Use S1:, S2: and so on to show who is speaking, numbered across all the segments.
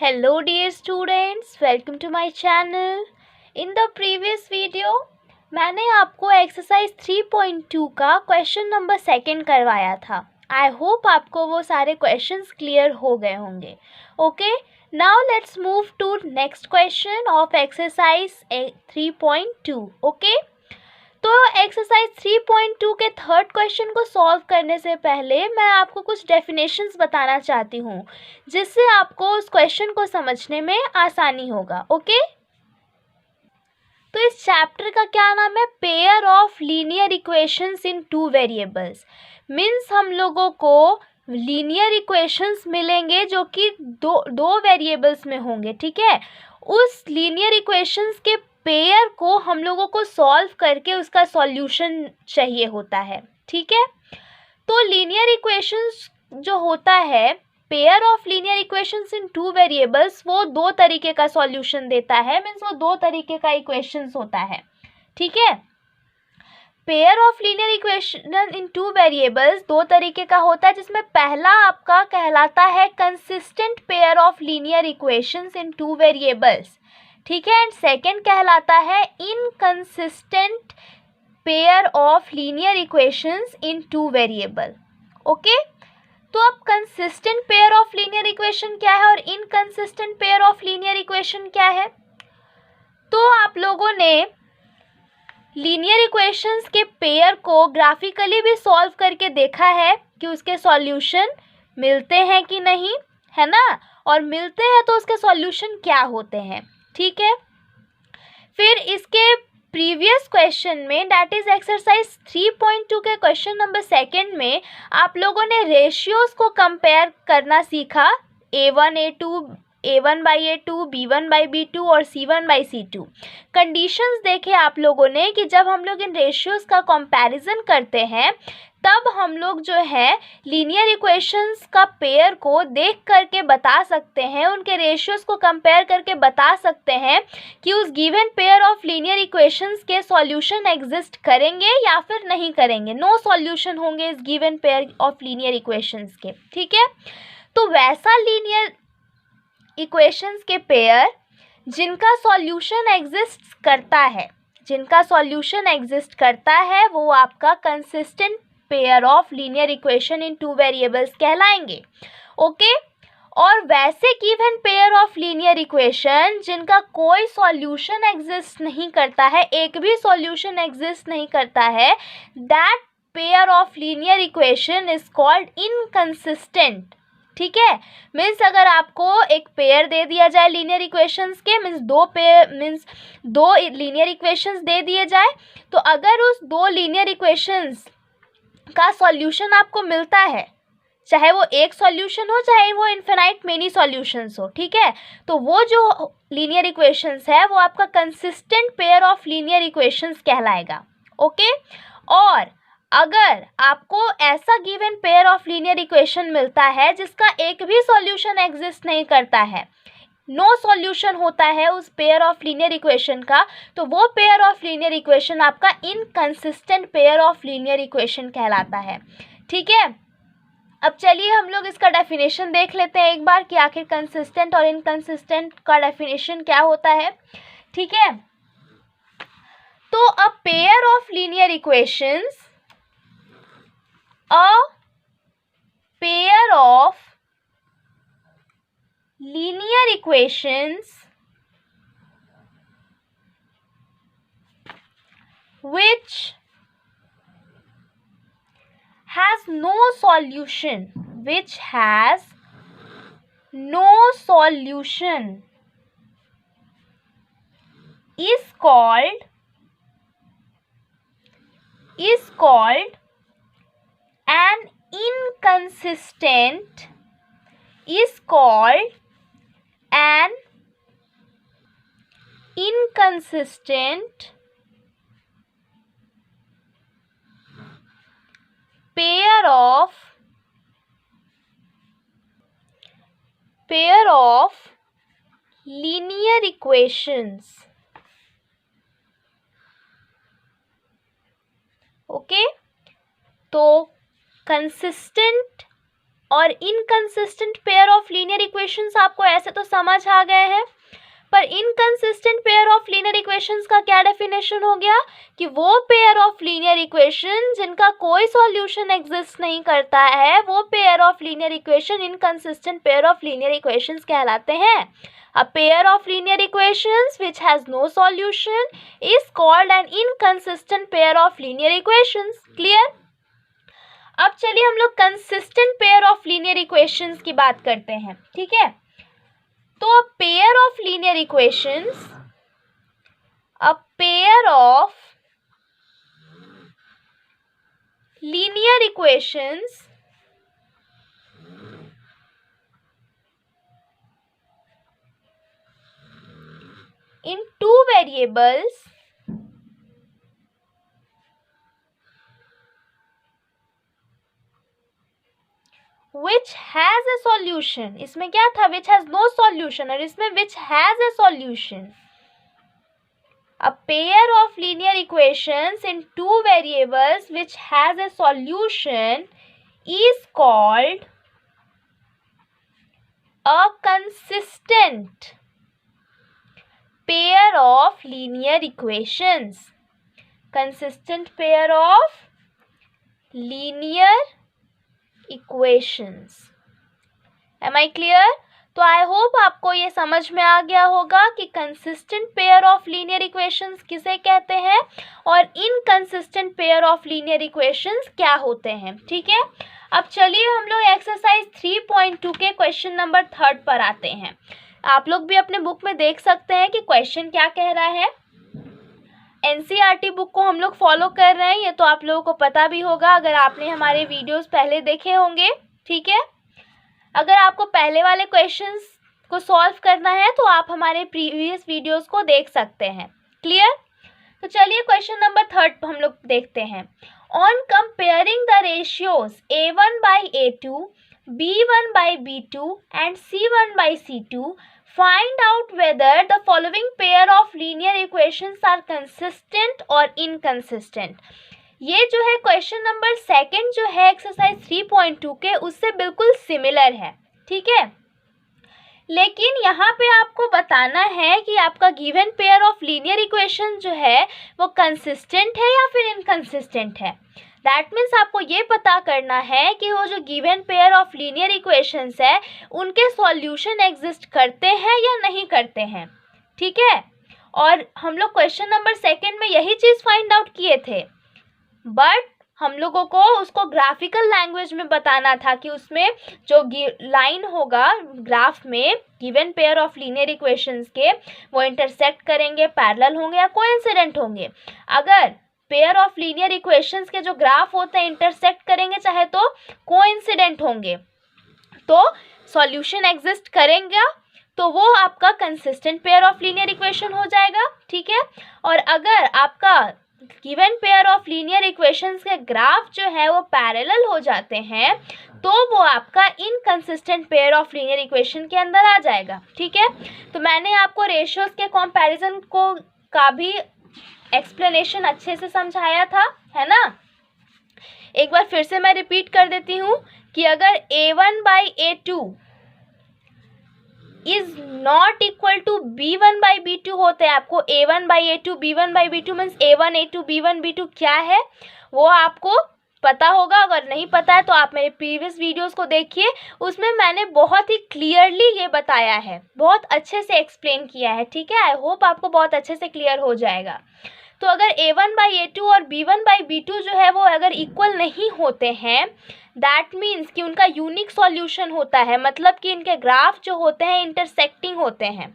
S1: Hello dear students, welcome to my channel. In the previous video मैंने आपको exercise 3.2 का question number 2 करवाया था. आई होप आपको वो सारे क्वेश्चंस क्लियर हो गए होंगे. Okay, now let's move to next question of exercise 3.2. Okay, तो एक्सरसाइज 3.2 के थर्ड क्वेश्चन को सॉल्व करने से पहले मैं आपको कुछ डेफिनेशंस बताना चाहती हूँ जिससे आपको उस क्वेश्चन को समझने में आसानी होगा. ओके, तो इस चैप्टर का क्या नाम है? Pair of linear equations in two variables. Means हम लोगों को लीनियर इक्वेशंस मिलेंगे जो कि दो वेरिएबल्स में होंगे. ठीक है, उस लीनियर इक्वेशंस के पेयर को हम लोगों को सॉल्व करके उसका सॉल्यूशन चाहिए होता है. ठीक है, तो लीनियर इक्वेशंस जो होता है, pair of linear equations in two variables, वो दो तरीके का सॉल्यूशन देता है. मीन्स वो दो तरीके का इक्वेशंस होता है. ठीक है, pair of linear equation in two variables दो तरीके का होता है, जिसमें पहला आपका कहलाता है consistent pair of linear equations in two variables. ठीक है, एंड सेकेंड कहलाता है inconsistent pair of linear equations in two variable. Okay, तो अब consistent pair of linear equation क्या है और inconsistent pair of linear equation क्या है? तो आप लोगों ने लीनियर इक्वेशंस के पेयर को ग्राफिकली भी सॉल्व करके देखा है कि उसके सॉल्यूशन मिलते हैं कि नहीं, है ना? और मिलते हैं तो उसके सॉल्यूशन क्या होते हैं. ठीक है, फिर इसके प्रीवियस क्वेश्चन में, दैट इज एक्सरसाइज 3.2 के क्वेश्चन नंबर 2 में आप लोगों ने रेशियोज को कंपेयर करना सीखा. A1 A2, A1/A2, B1/B2 और C1/C2. कंडीशंस देखे आप लोगों ने कि जब हम लोग इन रेशियोज का कंपैरिजन करते हैं तब हम लोग जो है लीनियर इक्वेशंस का पेयर को देख करके बता सकते हैं, उनके रेशियोज को कंपेयर करके बता सकते हैं कि उस given pair of linear equations के सॉल्यूशन एग्जिस्ट करेंगे या फिर नहीं करेंगे. नो सॉल्यूशन होंगे इस given pair of linear equations के. ठीक है, तो वैसा लीनियर इक्वेशंस के पेयर जिनका सॉल्यूशन एग्जिस्ट करता है वो आपका consistent pair of linear equation in two variables कहलाएंगे. ओके, और वैसे given pair of linear equation जिनका कोई सॉल्यूशन एग्जिस्ट नहीं करता है, एक भी सॉल्यूशन एग्जिस्ट नहीं करता है, that pair of linear equation is called inconsistent. ठीक है, मीन्स अगर आपको एक पेयर दे दिया जाए लीनियर इक्वेशंस के, मीन्स दो लीनियर इक्वेशंस दे दिए जाए, तो अगर उस दो लीनियर इक्वेशंस का सॉल्यूशन आपको मिलता है, चाहे वो एक सॉल्यूशन हो चाहे वो इन्फिनाइट मेनी सॉल्यूशंस हो, ठीक है, तो वो जो लीनियर इक्वेशंस है वो आपका consistent pair of linear equations कहलाएगा. ओके, और अगर आपको ऐसा given pair of linear equation मिलता है जिसका एक भी सॉल्यूशन एग्जिस्ट नहीं करता है, नो सॉल्यूशन होता है उस पेयर ऑफ लीनियर इक्वेशन का, तो वो पेयर ऑफ लीनियर इक्वेशन आपका inconsistent pair of linear equation कहलाता है. ठीक है, अब चलिए हम लोग इसका डेफिनेशन देख लेते हैं एक बार कि आखिर कंसिस्टेंट और इनकंसिस्टेंट का डेफिनेशन क्या होता है. ठीक है, तो a pair of linear equations, a pair of linear equations which has no solution is called an inconsistent pair of linear equations. Okay, तो कंसिस्टेंट और inconsistent pair of linear equations आपको ऐसे तो समझ आ गए हैं, पर inconsistent pair of linear equations का क्या डेफिनेशन हो गया कि वो पेयर ऑफ लीनियर इक्वेशन जिनका कोई सॉल्यूशन एग्जिस्ट नहीं करता है, वो pair of linear equation inconsistent pair of linear equations कहलाते हैं. A pair of linear equations which has no solution is called an inconsistent pair of linear equations. Clear? अब चलिए हम लोग consistent pair of linear equations की बात करते हैं. ठीक है, तो a pair of linear equations, a pair of linear equations in two variables which has a solution. इसमें क्या था, which has no solution, और इसमें which has a solution. A pair of linear equations in two variables which has a solution is called a consistent pair of linear equations. Consistent pair of linear equations. Am I clear? तो I hope आपको ये समझ में आ गया होगा कि consistent pair of linear equations किसे कहते हैं और inconsistent pair of linear equations क्या होते हैं. ठीक है, अब चलिए हम लोग एक्सरसाइज 3.2 के क्वेश्चन नंबर 3 पर आते हैं. आप लोग भी अपने बुक में देख सकते हैं कि क्वेश्चन क्या कह रहा है. एनसीईआरटी बुक को हम लोग फॉलो कर रहे हैं, ये तो आप लोगों को पता भी होगा अगर आपने हमारे वीडियोस पहले देखे होंगे. ठीक है, अगर आपको पहले वाले क्वेश्चंस को सॉल्व करना है तो आप हमारे प्रीवियस वीडियोस को देख सकते हैं. क्लियर? तो चलिए क्वेश्चन नंबर 3 हम लोग देखते हैं. On comparing the ratios A1 by A2, B1 by B2 and C1 by C2, find out whether the following pair of linear equations are consistent or inconsistent. ये जो है क्वेश्चन नंबर 2 जो है exercise 3.2 के उससे बिल्कुल सिमिलर है. ठीक है, लेकिन यहाँ पे आपको बताना है कि आपका given pair of linear equation जो है वो कंसिस्टेंट है या फिर इनकंसिस्टेंट है. दैट मीन्स आपको ये पता करना है कि वो जो given pair of linear equations है उनके सॉल्यूशन एग्जिस्ट करते हैं या नहीं करते हैं. ठीक है, और हम लोग क्वेश्चन नंबर 2 में यही चीज़ फाइंड आउट किए थे, बट हम लोगों को उसको ग्राफिकल लैंग्वेज में बताना था कि उसमें जो लाइन होगा ग्राफ में given pair of linear equations के वो इंटरसेक्ट करेंगे, पैरेलल होंगे या कोइंसिडेंट होंगे. अगर पेयर ऑफ लीनियर इक्वेशंस के जो ग्राफ होते हैं इंटरसेक्ट करेंगे चाहे तो कोइंसिडेंट होंगे तो सॉल्यूशन एग्जिस्ट करेंगे, तो वो आपका consistent pair of linear equation हो जाएगा. ठीक है, और अगर आपका given pair of linear equations के ग्राफ जो है वो पैरेलल हो जाते हैं तो वो आपका inconsistent pair of linear equation के अंदर आ जाएगा. ठीक है, तो मैंने आपको रेशियोज के कंपैरिजन को का भी एक्सप्लेनेशन अच्छे से समझाया था, है ना. एक बार फिर से मैं रिपीट कर देती हूँ कि अगर A1 by A2 is not equal to B1 by B2 होते हैं, आपको A1 by A2 B1 by B2 means A1 A2 B1 B2 क्या है वो आपको पता होगा. अगर नहीं पता है तो आप मेरे प्रीवियस वीडियोस को देखिए, उसमें मैंने बहुत ही क्लियरली ये बताया है, बहुत अच्छे से एक्सप्लेन किया है. ठीक है, आई होप आपको बहुत अच्छे से क्लियर हो जाएगा. तो अगर A1 बाई A2 और B1 बाई B2 जो है वो अगर इक्वल नहीं होते हैं, दैट मीन्स कि उनका यूनिक सॉल्यूशन होता है, मतलब कि इनके ग्राफ जो होते हैं इंटरसेक्टिंग होते हैं.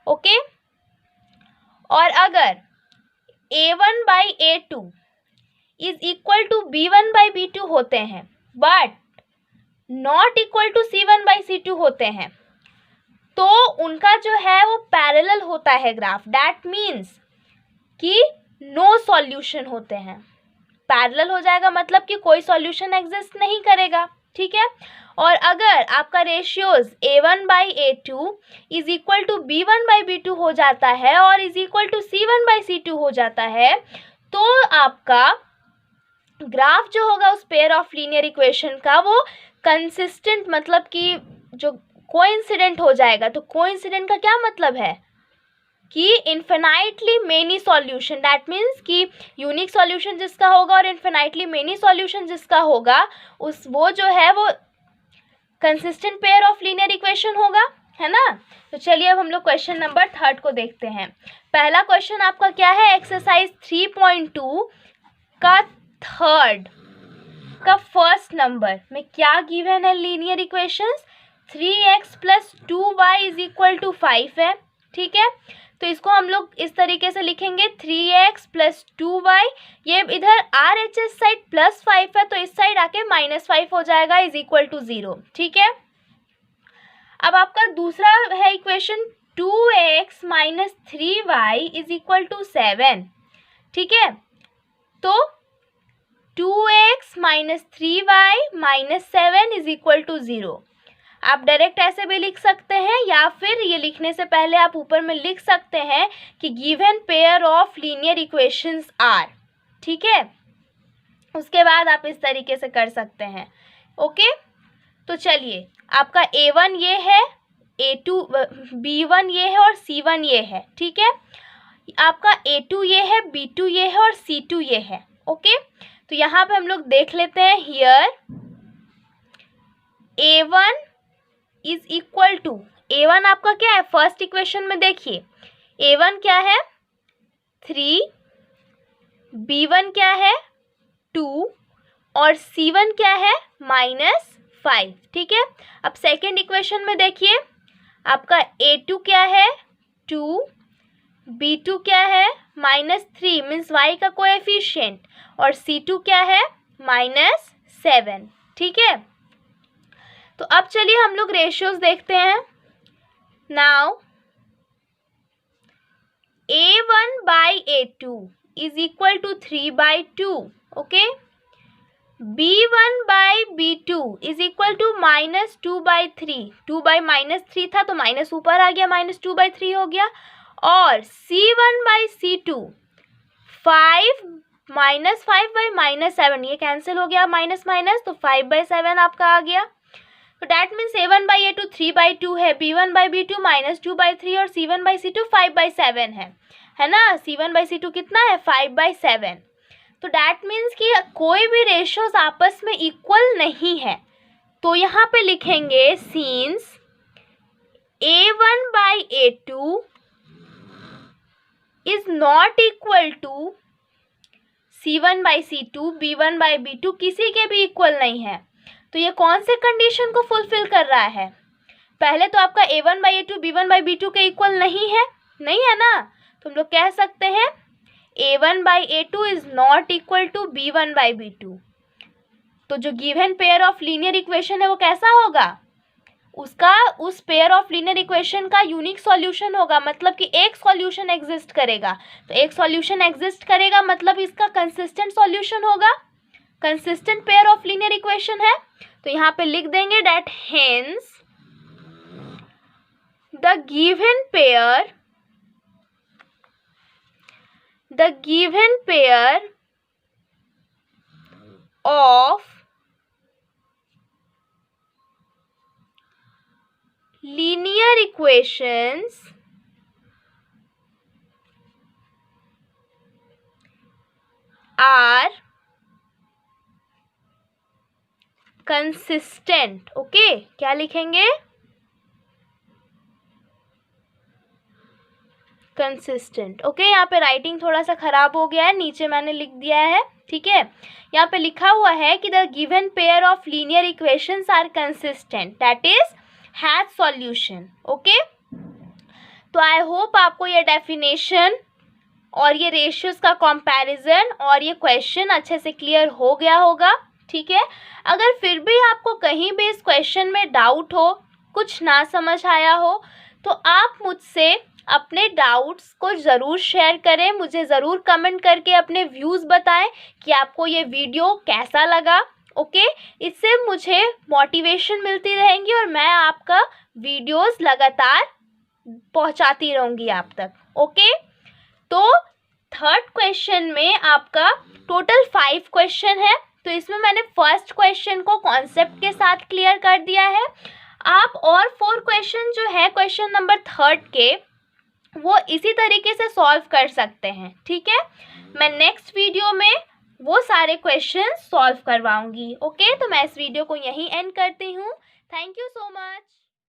S1: ओके, और अगर A1 by A2 is equal to B1 by B2 होते हैं but not equal to C1 by C2 होते हैं तो उनका जो है वो पैरेलल होता है ग्राफ. दैट मीन्स कि नो सॉल्यूशन होते हैं. पैरेलल हो जाएगा मतलब कि कोई सॉल्यूशन एग्जिस्ट नहीं करेगा. ठीक है, और अगर आपका ratios A1 by A2 is equal to B1 by B2 हो जाता है और is equal to C1 by C2 हो जाता है तो आपका ग्राफ जो होगा उस पेयर ऑफ लीनियर इक्वेशन का वो कंसिस्टेंट मतलब कि जो कोइंसिडेंट हो जाएगा। तो कोइंसिडेंट का क्या मतलब है कि infinitely many solution, that means कि यूनिक सॉल्यूशन जिसका होगा और इन्फिनाइटली मेनी सॉल्यूशन जिसका होगा उस वो जो है वो consistent pair of linear equation होगा, है ना। तो चलिए अब हम लोग क्वेश्चन नंबर 3 को देखते हैं। पहला क्वेश्चन आपका क्या है, एक्सरसाइज 3.2 का थर्ड का फर्स्ट नंबर में क्या गिवन है, लीनियर इक्वेशंस 3x + 2y = 5 है, ठीक है। तो इसको हम लोग इस तरीके से लिखेंगे 3x + 2y, ये इधर RHS साइड +5 है तो इस साइड आके -5 हो जाएगा = 0, ठीक है। अब आपका दूसरा है इक्वेशन 2x - 3y = 7, ठीक है। तो 2x - 3y - 7 = 0। आप डायरेक्ट ऐसे भी लिख सकते हैं या फिर ये लिखने से पहले आप ऊपर में लिख सकते हैं कि given pair of linear equations are, ठीक है। उसके बाद आप इस तरीके से कर सकते हैं, ओके। तो चलिए आपका A1 ये है, A2 B1 ये है और C1 ये है, ठीक है। आपका A2 ये है, B2 ये है और C2 ये है, ओके। तो यहाँ पे हम लोग देख लेते हैं, हियर A1 = A1 आपका क्या है, फर्स्ट इक्वेशन में देखिए A1 क्या है 3, B1 क्या है 2 और C1 क्या है -5, ठीक है। अब सेकेंड इक्वेशन में देखिए आपका A2 क्या है 2, B2 क्या है -3 मीन्स y का कोएफिशिएंट और C2 क्या है -7, ठीक है। तो अब चलिए हम लोग रेशियोज देखते हैं। Now A1/A2 = 3/2, okay. B1/B2 = -2/3, 2/-3 था तो माइनस ऊपर आ गया, -2/3 हो गया। और C1/C2 5 -5/-7, ये कैंसिल हो गया माइनस माइनस, तो 5/7 आपका आ गया। तो डैट मीन्स A1/A2 3/2 है, B1/B2 -2/3 और C1/C2 5/7 है ना। C1/C2 कितना है 5/7। तो डैट मीन्स कि कोई भी रेशियोज आपस में इक्वल नहीं है। तो यहाँ पे लिखेंगे since A1/A2 is not equal to C1/C2, B1/B2 किसी के भी इक्वल नहीं है। तो ये कौन से कंडीशन को फुलफिल कर रहा है, पहले तो आपका A1/A2 B1/B2 के इक्वल नहीं है ना। तो हम लोग कह सकते हैं A1/A2 is not equal to B1/B2। तो जो given pair of linear equation है वो कैसा होगा, उसका उस पेयर ऑफ लीनियर इक्वेशन का यूनिक सॉल्यूशन होगा, मतलब कि एक सॉल्यूशन एग्जिस्ट करेगा। तो एक सॉल्यूशन एग्जिस्ट करेगा मतलब इसका कंसिस्टेंट सॉल्यूशन होगा, consistent pair of linear equation है। तो यहाँ पे लिख देंगे that hence the given pair of linear equations are consistent, okay. क्या लिखेंगे, कंसिस्टेंट, ओके। यहाँ पे राइटिंग थोड़ा सा खराब हो गया है, नीचे मैंने लिख दिया है, ठीक है। यहाँ पे लिखा हुआ है कि the given pair of linear equations are consistent, that is has solution, okay. तो आई होप आपको ये डेफिनेशन और ये रेशियोज का कंपैरिजन और ये क्वेश्चन अच्छे से क्लियर हो गया होगा, ठीक है। अगर फिर भी आपको कहीं भी इस क्वेश्चन में डाउट हो, कुछ ना समझ आया हो, तो आप मुझसे अपने डाउट्स को ज़रूर शेयर करें, मुझे ज़रूर कमेंट करके अपने व्यूज़ बताएं कि आपको ये वीडियो कैसा लगा, ओके। इससे मुझे मोटिवेशन मिलती रहेंगी और मैं आपका वीडियोस लगातार पहुंचाती रहूँगी आप तक, ओके। तो थर्ड क्वेश्चन में आपका टोटल 5 क्वेश्चन है, तो इसमें मैंने फर्स्ट क्वेश्चन को कॉन्सेप्ट के साथ क्लियर कर दिया है। आप और 4 क्वेश्चन जो है क्वेश्चन नंबर थर्ड के, वो इसी तरीके से सॉल्व कर सकते हैं, ठीक है। मैं नेक्स्ट वीडियो में वो सारे क्वेश्चन सॉल्व करवाऊंगी। ओके, तो मैं इस वीडियो को यहीं एंड करती हूँ। Thank you so much.